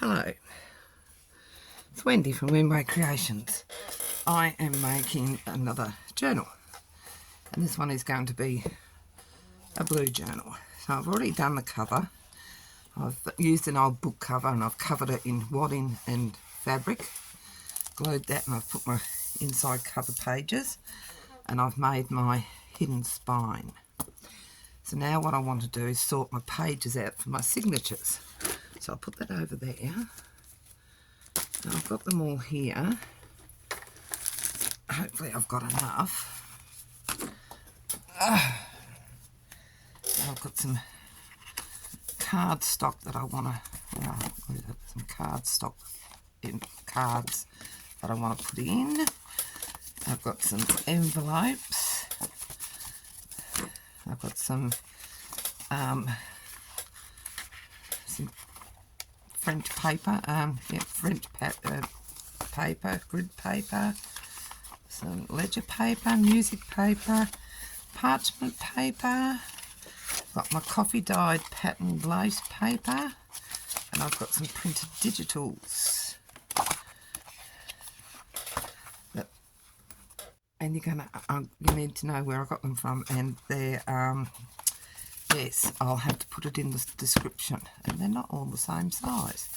Hello, it's Wendy from Windway Creations. I am making another journal, and this one is going to be a blue journal. So I've already done the cover. I've used an old book cover and I've covered it in wadding and fabric, glued that, and I've put my inside cover pages, and I've made my hidden spine. So now what I want to do is sort my pages out for my signatures. So I'll put that over there. And I've got them all here. Hopefully I've got enough. I've got some cardstock that I want to, some cardstock in cards that I want to put in. I've got some envelopes. I've got some French paper, paper, grid paper, some ledger paper, music paper, parchment paper. Got my coffee dyed patterned lace paper, and I've got some printed digitals. And you need to know where I got them from, and they're yes, I'll have to put it in the description. And they're not all the same size,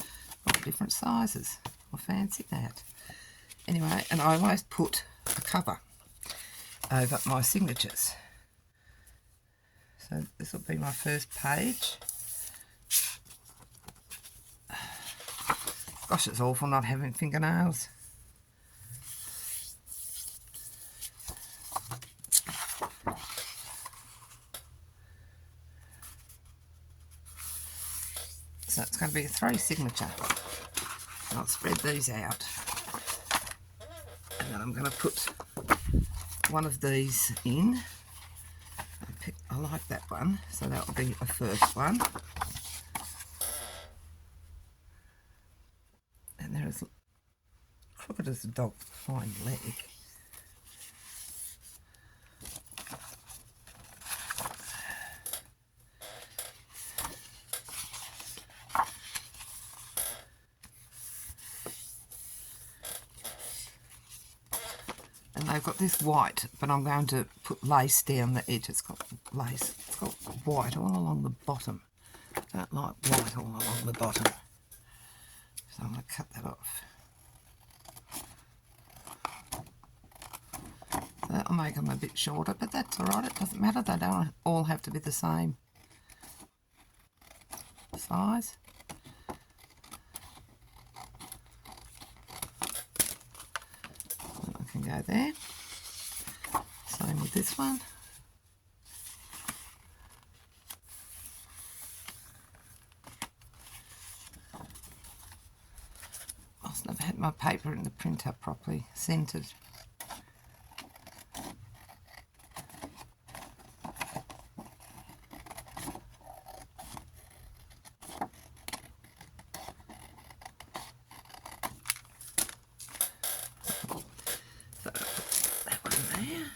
got different sizes. I fancy that. Anyway, and I always put a cover over my signatures. So this will be my first page. Gosh, it's awful not having fingernails. So it's going to be a 3 signature. And I'll spread these out. And then I'm going to put one of these in. I like that one, so that will be a first one. And there is crooked as a dog hind leg. And they've got this white, but I'm going to put lace down the edge. It's got lace. It's got white all along the bottom. I don't like white all along the bottom. So I'm going to cut that off. So that'll make them a bit shorter, but that's alright. It doesn't matter. They don't all have to be the same size. I can go there. Same with this one. I've never had my paper in the printer properly centred. So put that one there.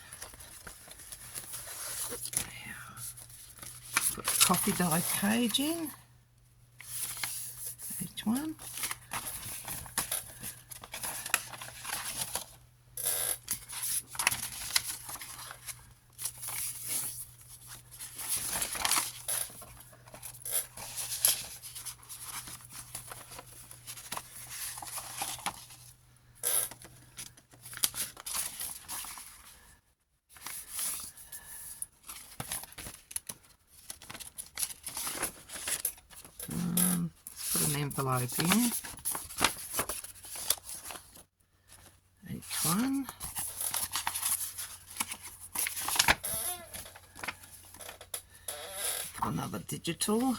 Put a coffee dye page in each one. Let's put an envelope in each one. Put another digital.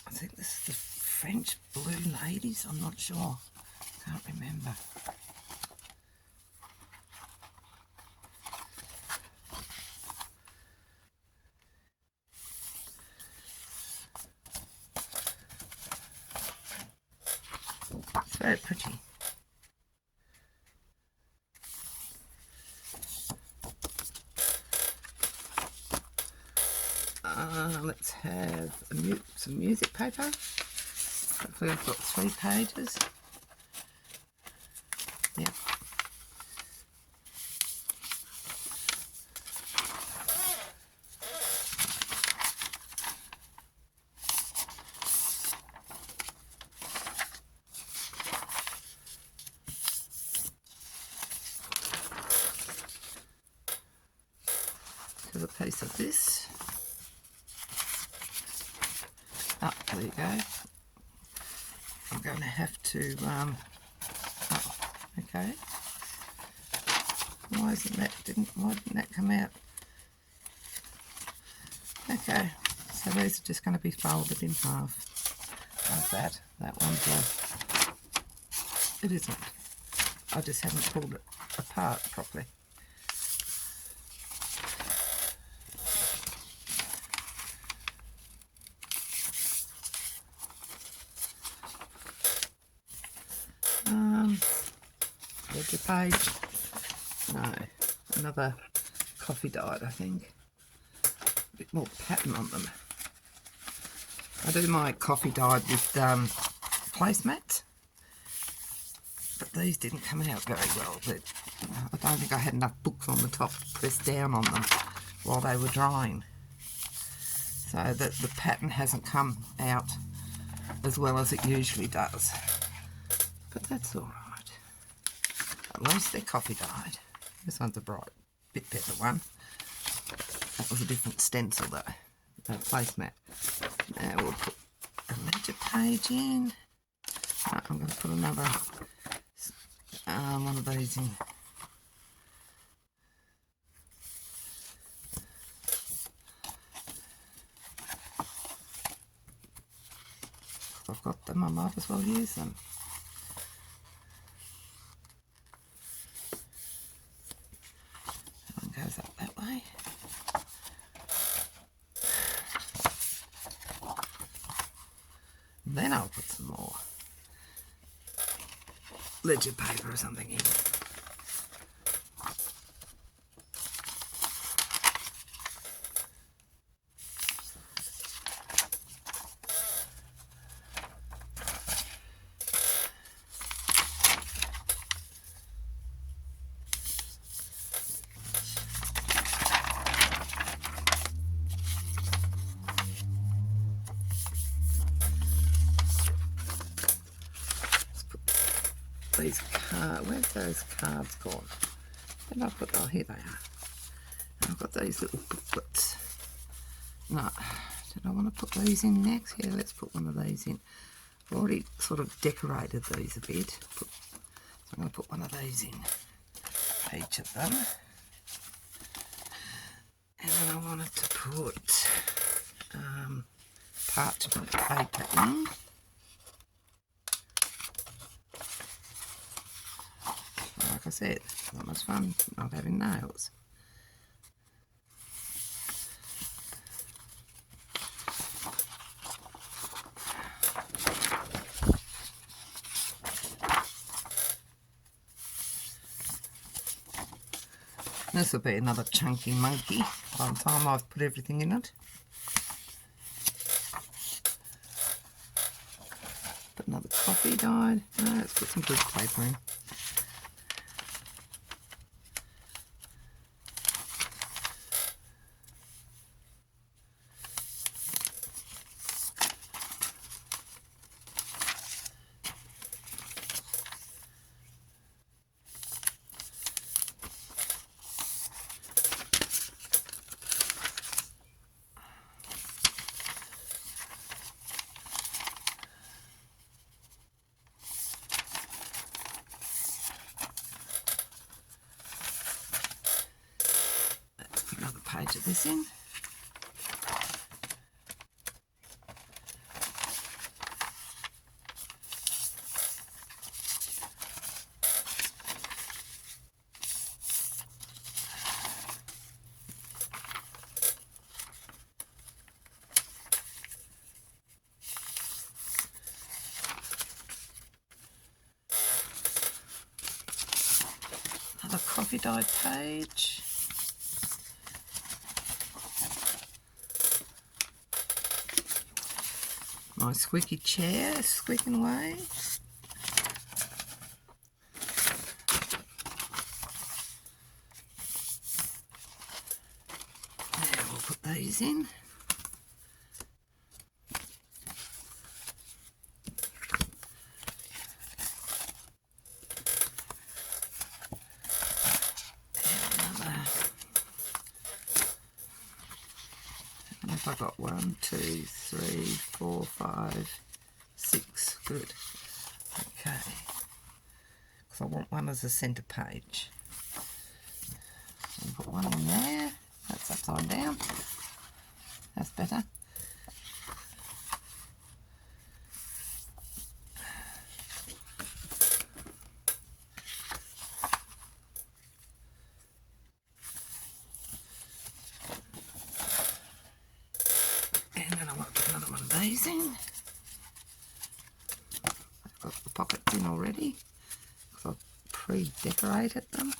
I think this is the French Blue Ladies. I'm not sure. Can't remember. It's very pretty. Let's have some music paper. Hopefully I've got 3 pages. Yep. A piece of this. Oh, there you go. I'm going to have to, oh, okay. Why didn't that come out? Okay, so these are just going to be folded in half. Like that. That one's it isn't. I just haven't pulled it apart properly. Ledger page. No, another coffee dyed, I think. A bit more pattern on them. I do my coffee dyed with placemats, but these didn't come out very well. But I don't think I had enough books on the top to press down on them while they were drying, so that the pattern hasn't come out as well as it usually does. But that's all right. At least they're coffee dyed. This one's a bright, bit better one. That was a different stencil though, placemat. Now we'll put a ledger page in. Right, I'm going to put another one of these in. If I've got them, I might as well use them. Goes up that way. And then I'll put some more ledger paper or something in. These cards, where's those cards gone? Did I put, oh here they are. I've got these little booklets. No, did I want to put these in next? Yeah, let's put one of these in. I've already sort of decorated these a bit. So I'm going to put one of these in each of them. And then I wanted to put parchment paper in. Like I said, not much fun not having nails. This will be another chunky monkey by the time I've put everything in it. Put another coffee dyed. No, let's put some good paper in. Page of this in. Another coffee dyed page. My squeaky chair squeaking away. Now we'll put these in. I've got 1, 2, 3, 4, 5, 6. Good. Okay. Because I want one as a centre page. So put one in there. That's upside down. That's better. These in. I've got the pockets in already because I've pre-decorated them.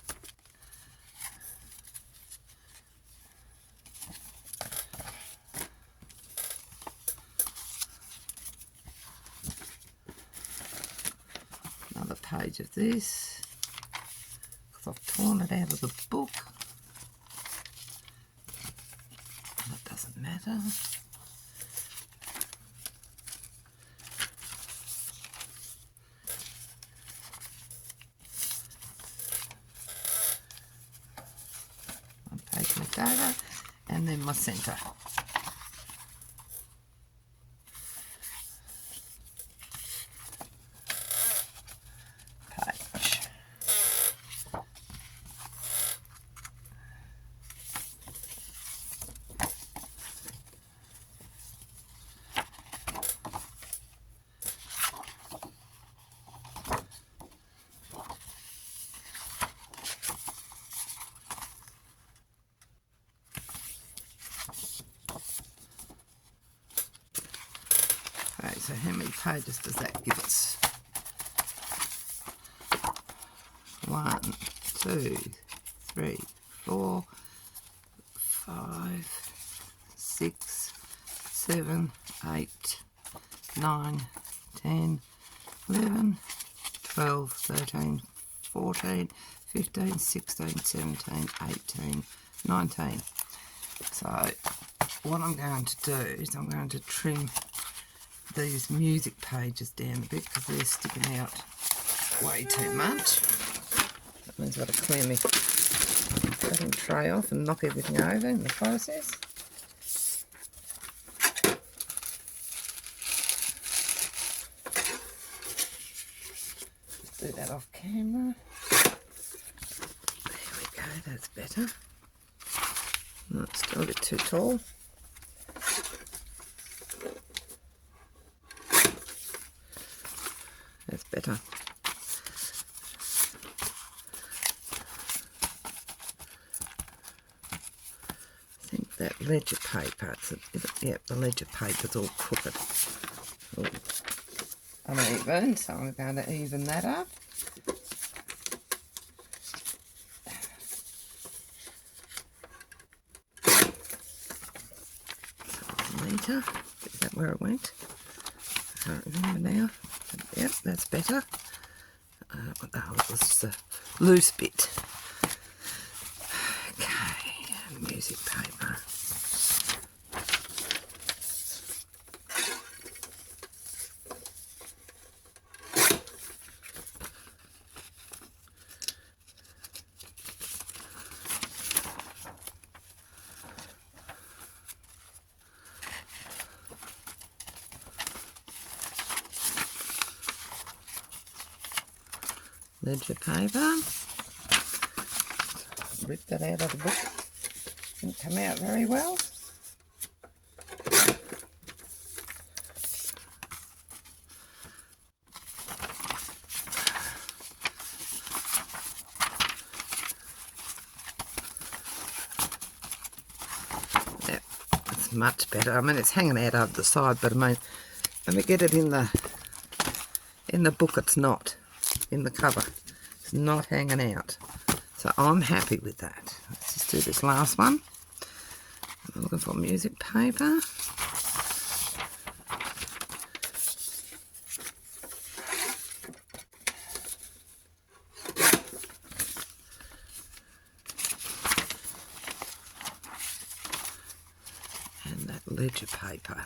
Another page of this because I've torn it out of the book. That doesn't matter. Over, and then my centre page. So how many pages does that give us? 1, 2, 3, 4, 5, 6, 7, 8, 9, 10, 11, 12, 13, 14, 15, 16, 17, 18, 19. So what I'm going to do is I'm going to trim these music pages down a bit because they're sticking out way too much. That means I've got to clear my cutting tray off and knock everything over in the process. Just do that off camera. There we go, that's better. No, it's still a bit too tall. That's better. I think that ledger paper, yeah, the ledger paper's all crooked, all uneven, so I'm going to even that up. Meter, is that where it went? I can't remember now. Yep, that's better. Oh, it was the loose bit. Okay, music paper. Ledger paper. Rip that out of the book. Didn't come out very well. Yep, it's much better. I mean, it's hanging out over the side, but I mean, let me get it in the book. It's not. In the cover, it's not hanging out, so I'm happy with that. Let's just do this last one. I'm looking for music paper. that ledger paper.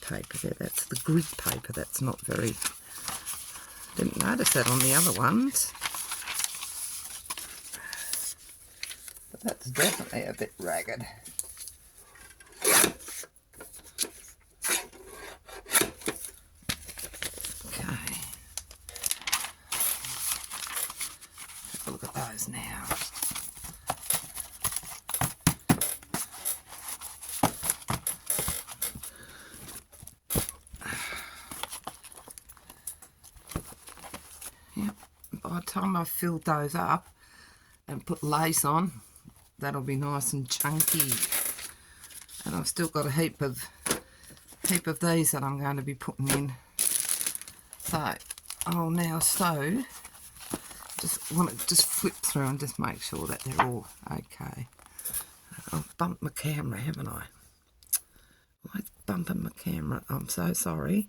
Paper there, that's the grid paper. That's not very, didn't notice that on the other ones, but that's definitely a bit ragged. Okay, have a look at those now. By the time I've filled those up and put lace on, that'll be nice and chunky. And I've still got a heap of these that I'm going to be putting in. So I'll now just flip through and just make sure that they're all okay. I've bumped my camera, haven't I? Always bumping my camera. I'm so sorry.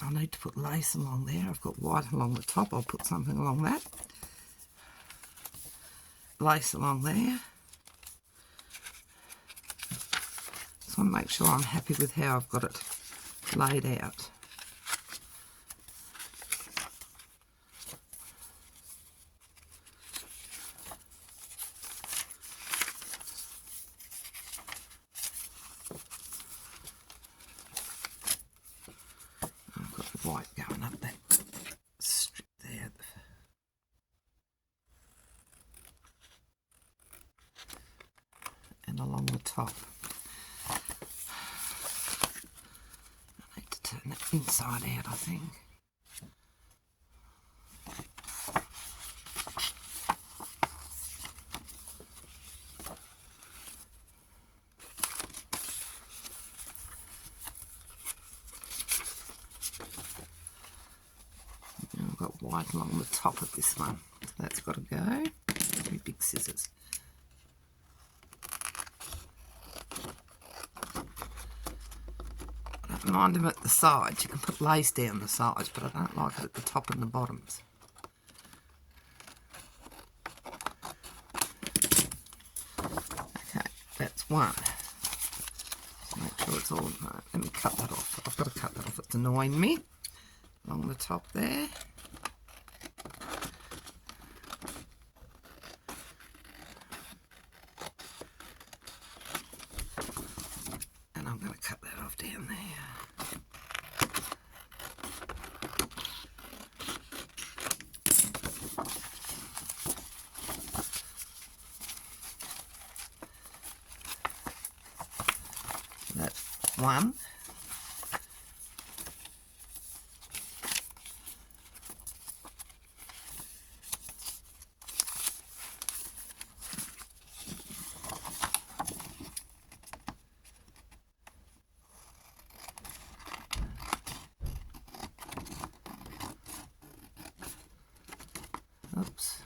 I need to put lace along there. I've got white along the top. I'll put something along that. Lace along there. Just want to make sure I'm happy with how I've got it laid out. White going up that strip there, and along the top. I need to turn it inside out, I think. I've got white along the top of this one. So that's got to go. 2 big scissors. I don't mind them at the sides. You can put lace down the sides, but I don't like it at the top and the bottoms. Okay, that's one. Make sure it's all. Let me cut that off. I've got to cut that off. It's annoying me. Along the top there. And I'm going to cut that off down there. That's one. Oops.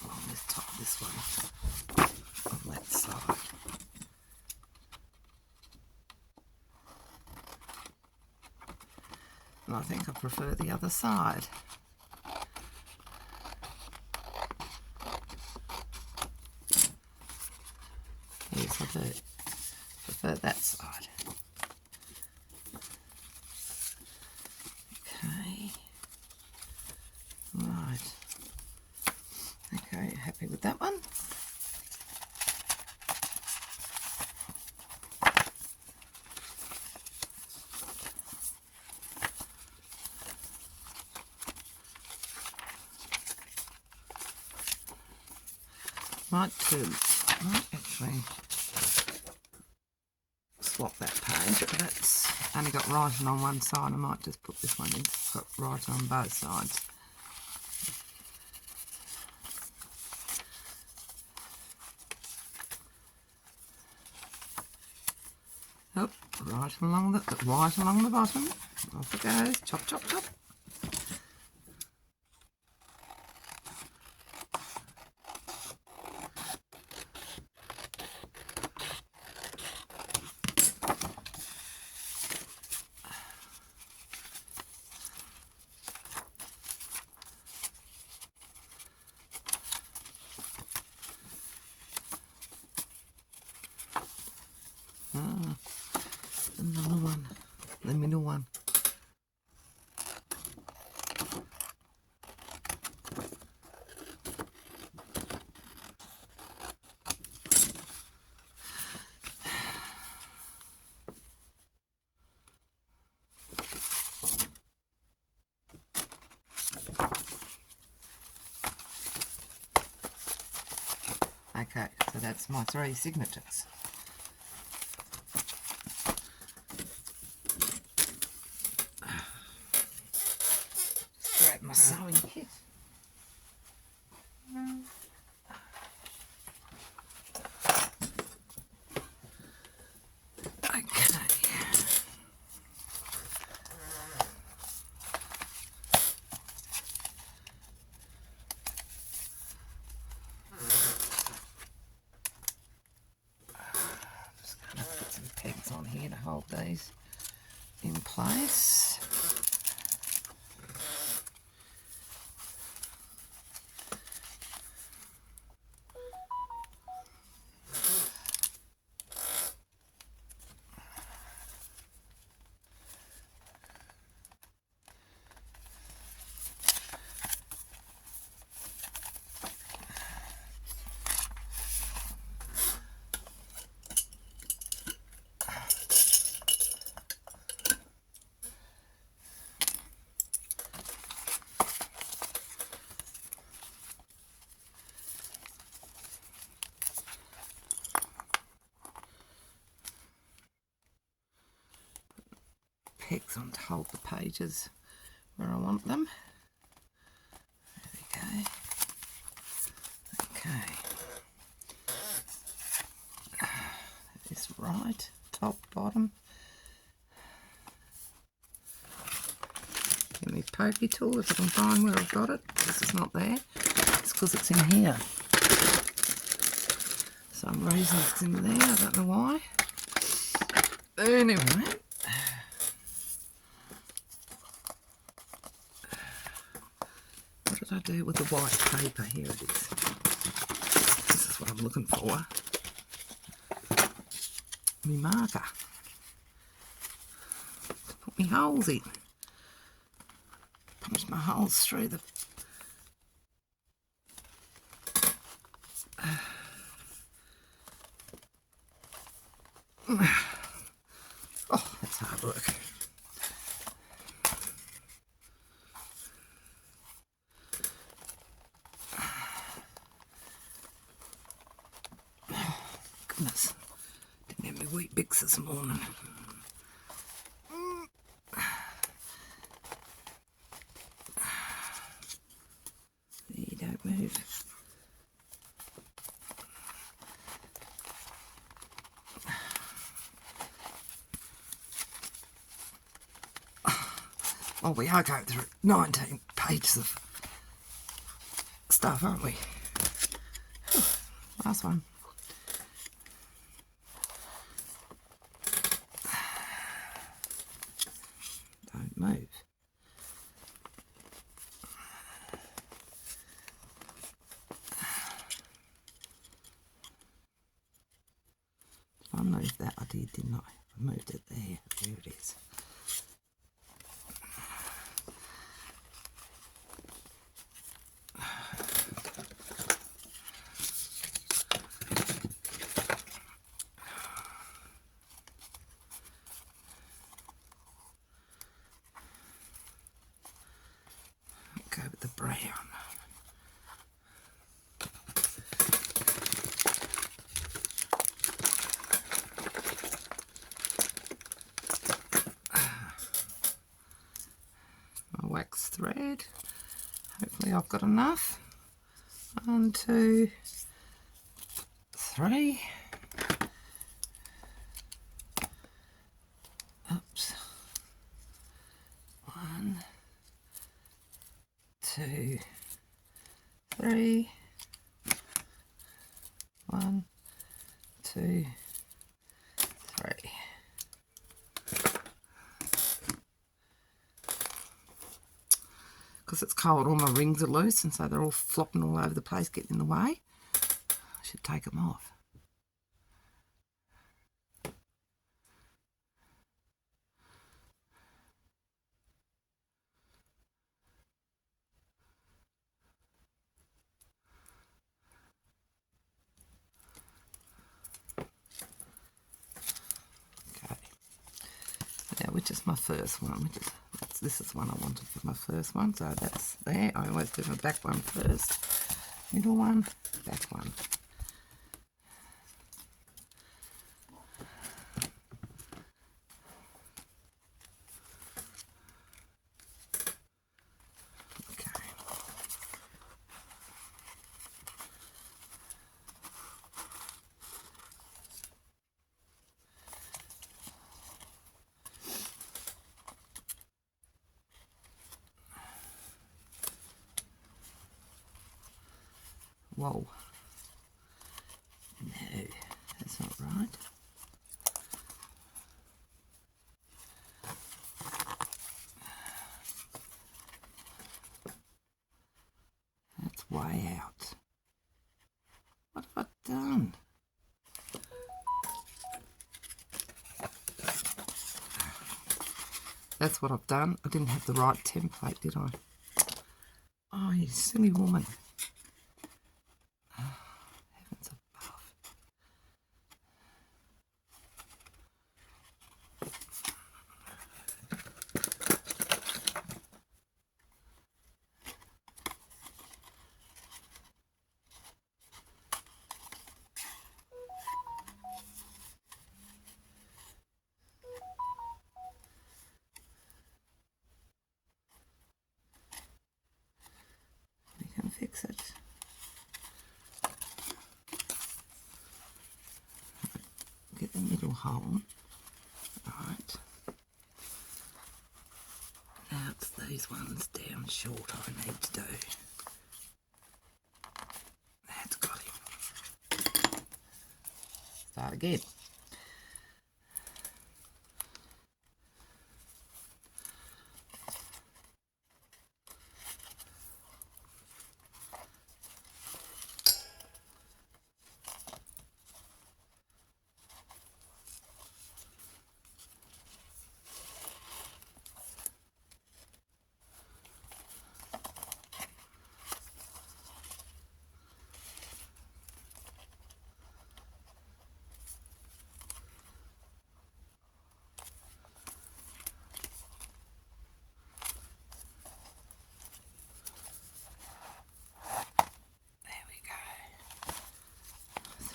Along this top, this way, on that side. And I think I prefer the other side. Yes, I do. Prefer that side. Okay. Right. Okay, happy with that one? Might actually swap that page, but that's only got writing on one side. I might just put this one in, it's got writing on both sides. Oh, right along the bottom. Off it goes. Chop, chop, chop. Another one, the middle one. Okay, so that's my 3 signatures. Grab my sewing kit. Okay. Just going to put some pegs on here to hold these in place. Pegs on to hold the pages where I want them. There we go. Okay. This right, top, bottom. Get me pokey tool if I can find where I've got it. This is not there. It's because it's in here. Some reason it's in there, I don't know why. Anyway. What did I do with the white paper? Here it is. This is what I'm looking for. My marker. To put my holes in. Punch my holes through the... Oh, that's hard work. Goodness, didn't have my wheat bix this morning. You don't move. Oh, we are going through 19 pages of stuff, aren't we? Last one. Don't move. I moved that, I did, didn't I? I moved it there. There it is. Go with the brown. thread. Hopefully I've got enough. 1, 2, 3. Oops. 1, 2, 3. 1, 2, 3. Because it's cold, all my rings are loose, and so they're all flopping all over the place, getting in the way. I should take them off. Okay. Now, which is my first one? This is the one I wanted for my first one, so that's there. I always do my back one first. Middle one, back one. Okay. Whoa. No, that's not right. That's way out. What have I done? That's what I've done. I didn't have the right template, did I? Oh, you silly woman. Heavens above. We can fix it. Get the middle hole. Right. Now it's these ones down short I need to do. That's got him. Start again.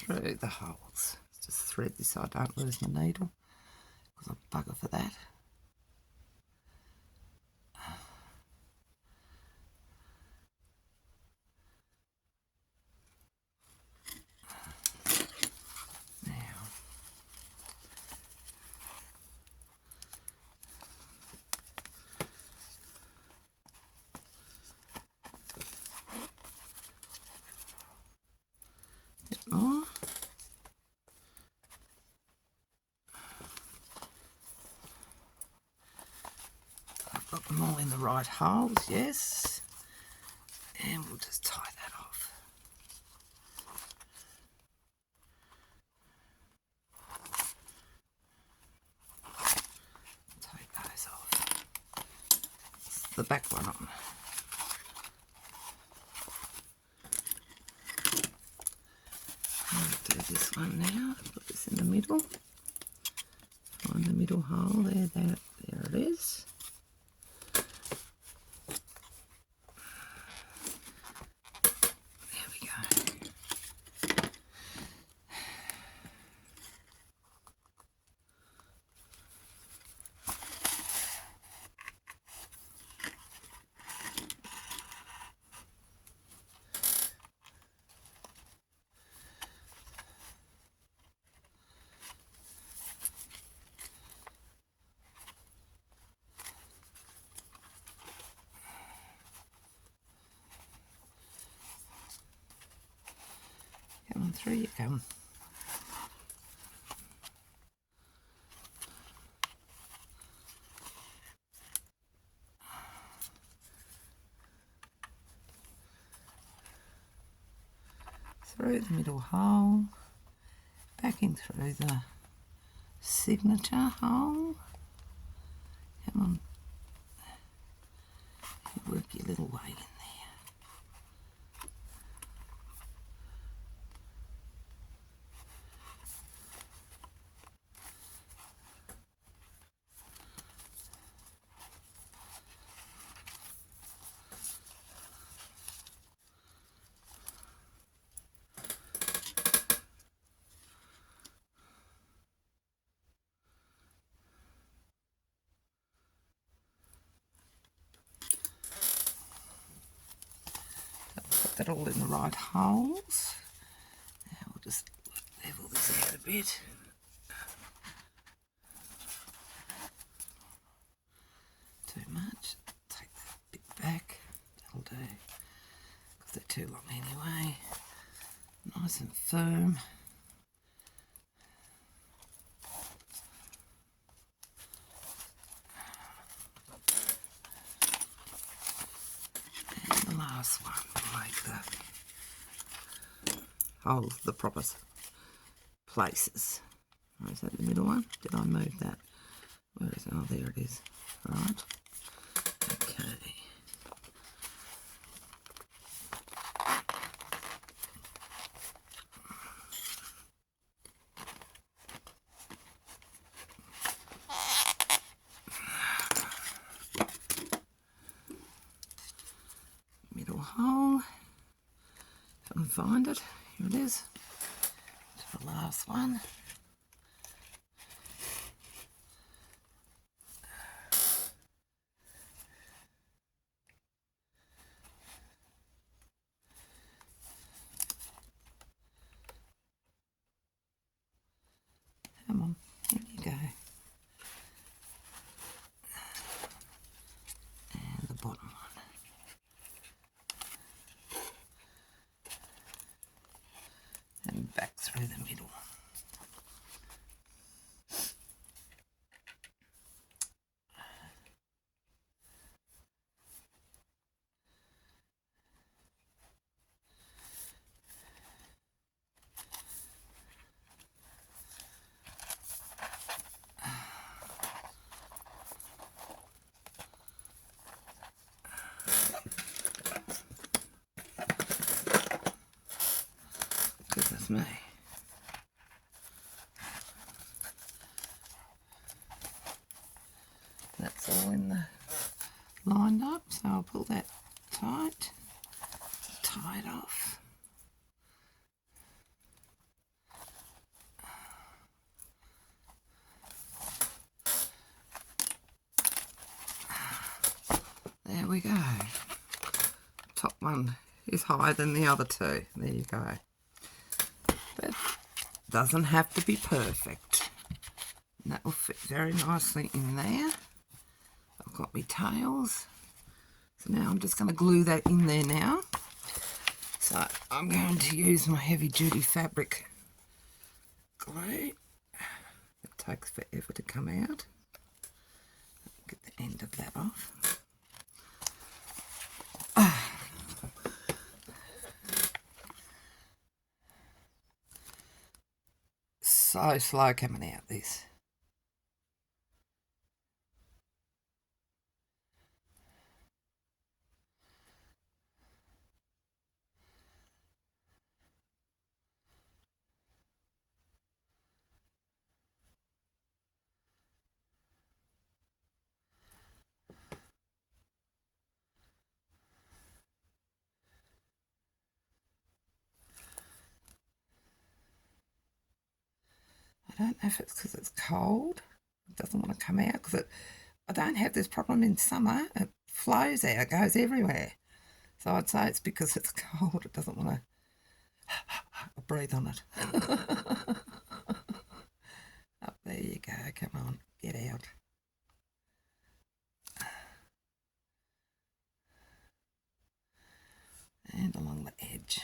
Through the holes. Just thread this so I don't lose my needle, because I bugger for that. Now, a bit more. Got them all in the right holes, yes. And we'll just tie that off. Take those off. The back one on. I'll do this one now. Put this in the middle. Find the middle hole there, there it is. through you come. Through the middle hole, back in through the signature hole. Come on, you work your little way in there. Put that all in the right holes. Now we'll just level this out a bit. Too much. Take that bit back. That'll do. Because they're too long anyway. Nice and firm. And the last one will make the proper places. Or is that the middle one? Did I move that? Where is it? Oh, there it is. Right. Okay. Middle hole. If I can find it. Here it is. To the last one. Come on, there you go. And the bottom one. And back through the middle. Goodness me. That's all in the lined up, so I'll pull that tight, tie it off. There we go. Top one is higher than the other two. There you go. But doesn't have to be perfect. And that will fit very nicely in there. I've got my tails. So now I'm just going to glue that in there now. So I'm going to use my heavy duty fabric glue. It takes forever to come out. Get the end of that off. So slow coming out this. I don't know if it's because it's cold. It doesn't want to come out because I don't have this problem in summer. It flows out, goes everywhere. So I'd say it's because it's cold. It doesn't want to breathe on it. Up there you go. Come on, get out. And along the edge.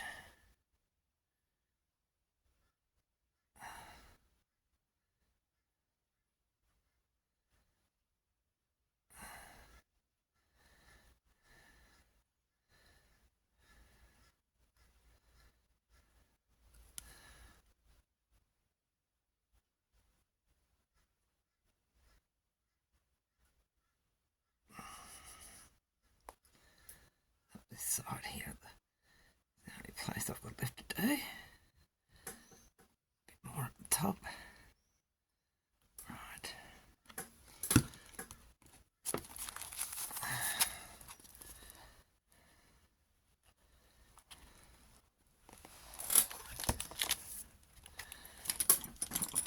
this side here, the only place I've got left to do. A bit more at the top. Right.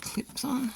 Clips on.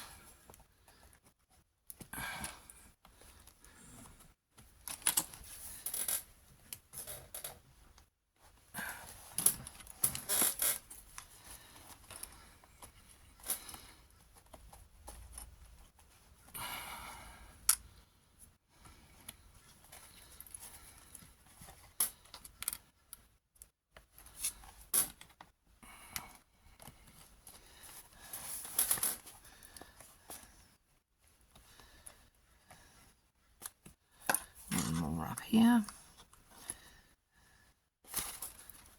More up here.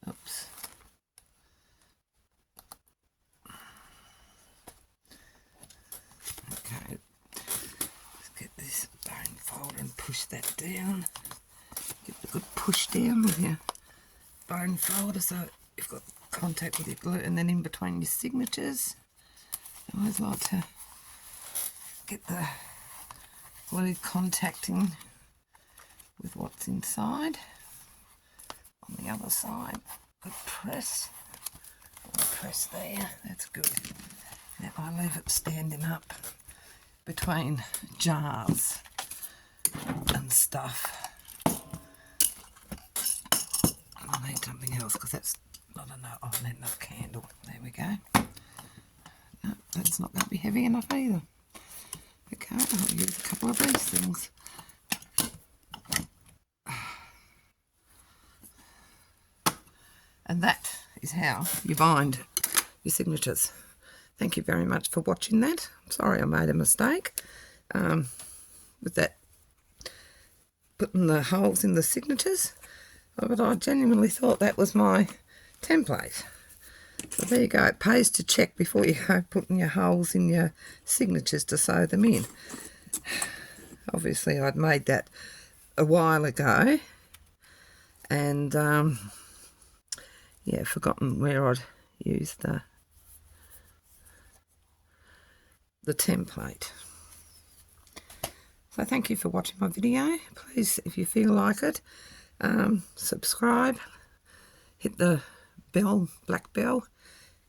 Oops. Okay, let's get this bone folder and push that down. Give it a good push down with your bone folder so you've got contact with your glue, and then in between your signatures. I always like to get the glue contacting with what's inside. On the other side, good press. Press there, that's good. Now I leave it standing up between jars and stuff. I need something else because that's not enough. Oh, I need enough candle. There we go. No, that's not going to be heavy enough either. Okay, I'll use a couple of these things. And that is how you bind your signatures. Thank you very much for watching that. I'm sorry I made a mistake with that, putting the holes in the signatures, but I genuinely thought that was my template. So there you go. It pays to check before you go putting your holes in your signatures to sew them in. Obviously I'd made that a while ago, and yeah, forgotten where I'd used the template. So thank you for watching my video. Please, if you feel like it, subscribe, hit the bell, black bell,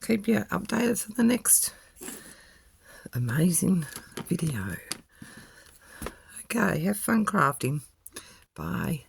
keep you updated for the next amazing video. Okay, have fun crafting. Bye.